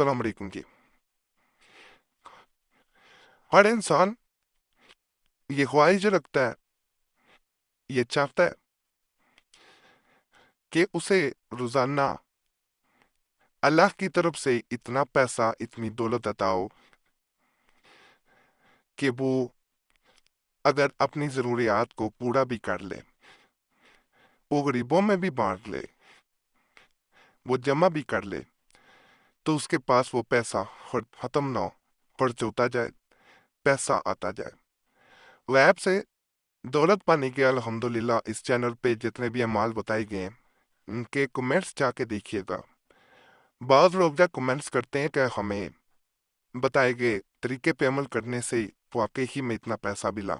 السلام علیکم جی۔ ہر انسان یہ خواہش جو رکھتا ہے، یہ چاہتا ہے کہ اسے روزانہ اللہ کی طرف سے اتنا پیسہ، اتنی دولت عطا ہو کہ وہ اگر اپنی ضروریات کو پورا بھی کر لے، وہ غریبوں میں بھی بانٹ لے، وہ جمع بھی کر لے، تو اس کے پاس وہ پیسہ ختم نہ ہو، خرچ ہوتا جائے، پیسہ آتا جائے۔ غیب سے دولت پانے کے الحمدللہ اس چینل پہ جتنے بھی اعمال بتائے گئے ہیں، ان کے کمنٹس جا کے دیکھیے گا۔ بعض لوگ جا کمنٹس کرتے ہیں کہ ہمیں بتائے گئے طریقے پہ عمل کرنے سے واقعی ہی میں اتنا پیسہ ملا،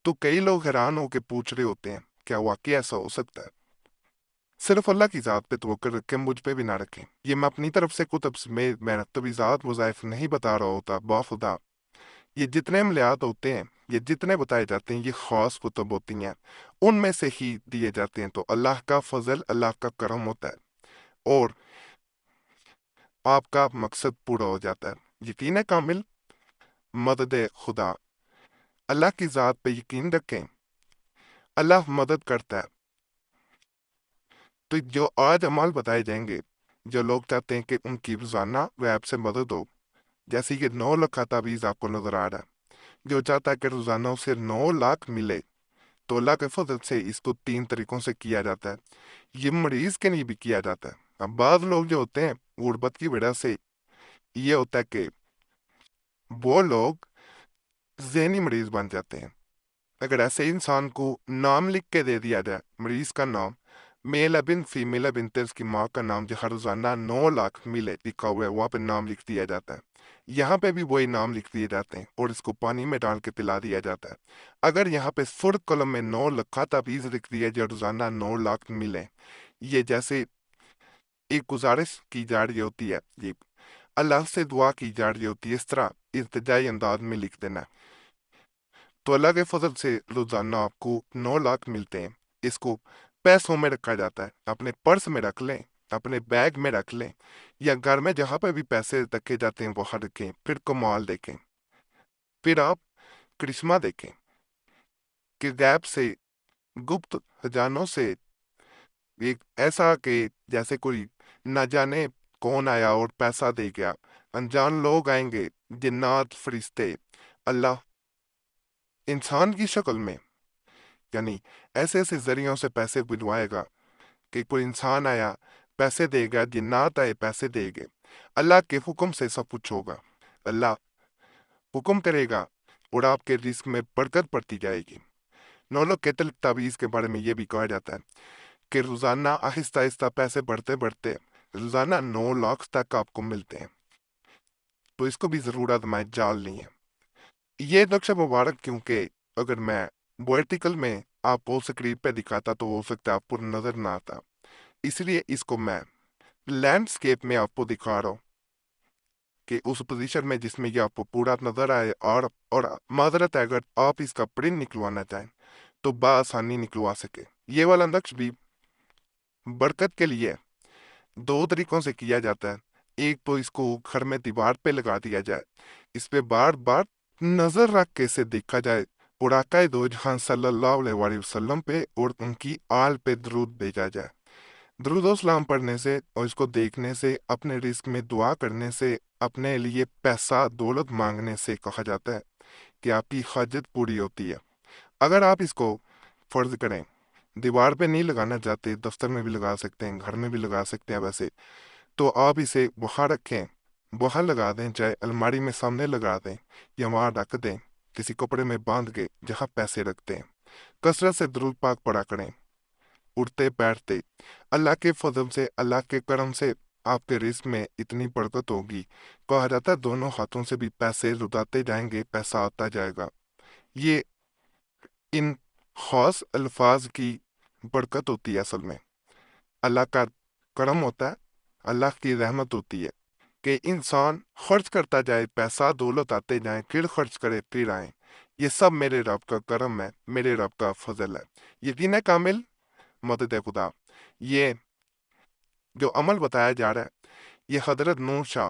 تو کئی لوگ حیران ہو کے پوچھ رہے ہوتے ہیں کیا واقعی ایسا ہو سکتا ہے؟ صرف اللہ کی ذات پہ توکل رکھیں، مجھ پہ بھی نہ رکھیں۔ یہ میں اپنی طرف سے کتب میں مرتبی ذات وظائف نہیں بتا رہا ہوتا، باخدا یہ جتنے عملیات ہوتے ہیں، یہ جتنے بتائے جاتے ہیں، یہ خاص کتب ہوتی ہیں، ان میں سے ہی دیے جاتے ہیں، تو اللہ کا فضل، اللہ کا کرم ہوتا ہے اور آپ کا مقصد پورا ہو جاتا ہے۔ یقین کامل، مدد خدا، اللہ کی ذات پہ یقین رکھیں، اللہ مدد کرتا ہے۔ تو جو آج عمال بتائے جائیں گے، جو لوگ چاہتے ہیں کہ ان کی روزانہ غیب سے مدد ہو، جیسے کہ 9 لاکھ کا تعویذ آپ کو نظر آ رہا ہے، جو چاہتا ہے کہ روزانہ اسے 9 لاکھ ملے، تو اللہ کے فضل سے اس کو 3 طریقوں سے کیا جاتا ہے۔ یہ مریض کے لیے بھی کیا جاتا ہے۔ اب بعض لوگ جو ہوتے ہیں غربت کی وجہ سے یہ ہوتا ہے کہ وہ لوگ ذہنی مریض بن جاتے ہیں۔ اگر ایسے انسان کو نام لکھ کے دے دیا جائے، مریض کا نام، میل ابن فیمیل ابن اس کی ماں کا نام، جو ہر روزانہ 9 لاکھ ملے لکھا ہوا ہے، وہاں پہ نام لکھ دیا جاتا ہے۔ یہاں پہ بھی وہی نام لکھ دیے جاتے ہیں اور اس کو پانی میں ڈال کے پلا دیا جاتا ہے۔ اگر یہاں پہ سرخ قلم میں 9 لکھا تعویذ لکھ دیا جو روزانہ 9 لاکھ ملے، یہ جیسے ایک گزارش کی جا رہی ہوتی ہے، یہ اللہ سے دعا کی جا رہی ہوتی ہے، اس طرح التجائی انداز میں لکھ دینا ہے۔ تو اللہ کے فضل سے روزانہ آپ کو 9 لاکھ ملتے ہیں۔ اس کو پیسوں میں رکھا جاتا ہے، اپنے پرس میں رکھ لیں، اپنے بیگ میں رکھ لیں، یا گھر میں جہاں پہ بھی پیسے رکھے جاتے ہیں وہاں رکھیں، پھر کمال دیکھیں، پھر آپ کرشمہ دیکھیں کہ غیب سے، گپت خزانوں سے ایک ایسا کہ جیسے کوئی نہ جانے کون آیا اور پیسہ دے گیا، انجان لوگ آئیں گے، جنات، فرشتے، اللہ انسان کی شکل میں، یعنی ایسے ایسے ذریعوں سے پیسے بلوائے گا کہ کوئی انسان آیا پیسے دے گا، جنات آئے پیسے دے گے، اللہ کے حکم سے سب کچھ ہوگا۔ اللہ حکم کرے گا اور آپ کے رزق میں برکت پڑتی جائے گی۔ 9 لاکھ کے تعویذ کے بارے میں یہ بھی کہا جاتا ہے کہ روزانہ آہستہ آہستہ پیسے بڑھتے بڑھتے روزانہ 9 لاکھ تک آپ کو ملتے ہیں، تو اس کو بھی ضرور آزمائش جال نہیں ہے۔ یہ نقشہ مبارک کیونکہ اگر میں ورٹیکل میں آپ کو سکرین پہ دکھاتا تو ہو سکتا ہے آپ کو نظر نہ آتا، اس لیے اس کو میں لینڈسکیپ میں آپ کو دکھا رہا ہوں کہ اس پوزیشن میں جس میں یہ آپ کو پورا نظر آئے، اور معذرت ہے اگر آپ اس کا پرنٹ نکلوانا چاہیں تو بآسانی نکلوا سکے۔ یہ والا نقش بھی برکت کے لیے 2 طریقوں سے کیا جاتا ہے۔ ایک تو اس کو گھر میں دیوار پہ لگا دیا جائے، اس پہ بار بار نظر رکھ کے اسے دیکھا جائے، اور آقا دو جہاں صلی اللہ علیہ وآلہ وسلم پہ اور ان کی آل پہ درود بھیجا جائے۔ درود و سلام پڑھنے سے اور اس کو دیکھنے سے، اپنے رزق میں دعا کرنے سے، اپنے لیے پیسہ دولت مانگنے سے کہا جاتا ہے کہ آپ کی حاجت پوری ہوتی ہے۔ اگر آپ اس کو فرض کریں، دیوار پہ نہیں لگانا چاہتے، دفتر میں بھی لگا سکتے ہیں، گھر میں بھی لگا سکتے ہیں، ویسے تو آپ اسے وہاں رکھیں، وہاں لگا دیں، چاہے الماری میں سامنے لگا دیں یا وہاں رکھ دیں، کسی کپڑے میں باندھ کے جہاں پیسے رکھتے ہیں۔ کثرت سے درود پاک پڑھا کریں، اٹھتے بیٹھتے۔ اللہ کے فضل سے، اللہ کے کرم سے آپ کے رزق میں اتنی برکت ہوگی، کہا جاتا ہے دونوں ہاتھوں سے بھی پیسے لٹاتے جائیں گے، پیسہ آتا جائے گا۔ یہ ان خاص الفاظ کی برکت ہوتی ہے، اصل میں اللہ کا کرم ہوتا ہے، اللہ کی رحمت ہوتی ہے کہ انسان خرچ کرتا جائے، پیسہ دولت آتے جائیں، پھر خرچ کرے، پھر آئیں۔ یہ سب میرے رب کا کرم ہے، میرے رب کا فضل ہے۔ یقین کامل، مدد خدا۔ یہ جو عمل بتایا جا رہا ہے، یہ حضرت نور شاہ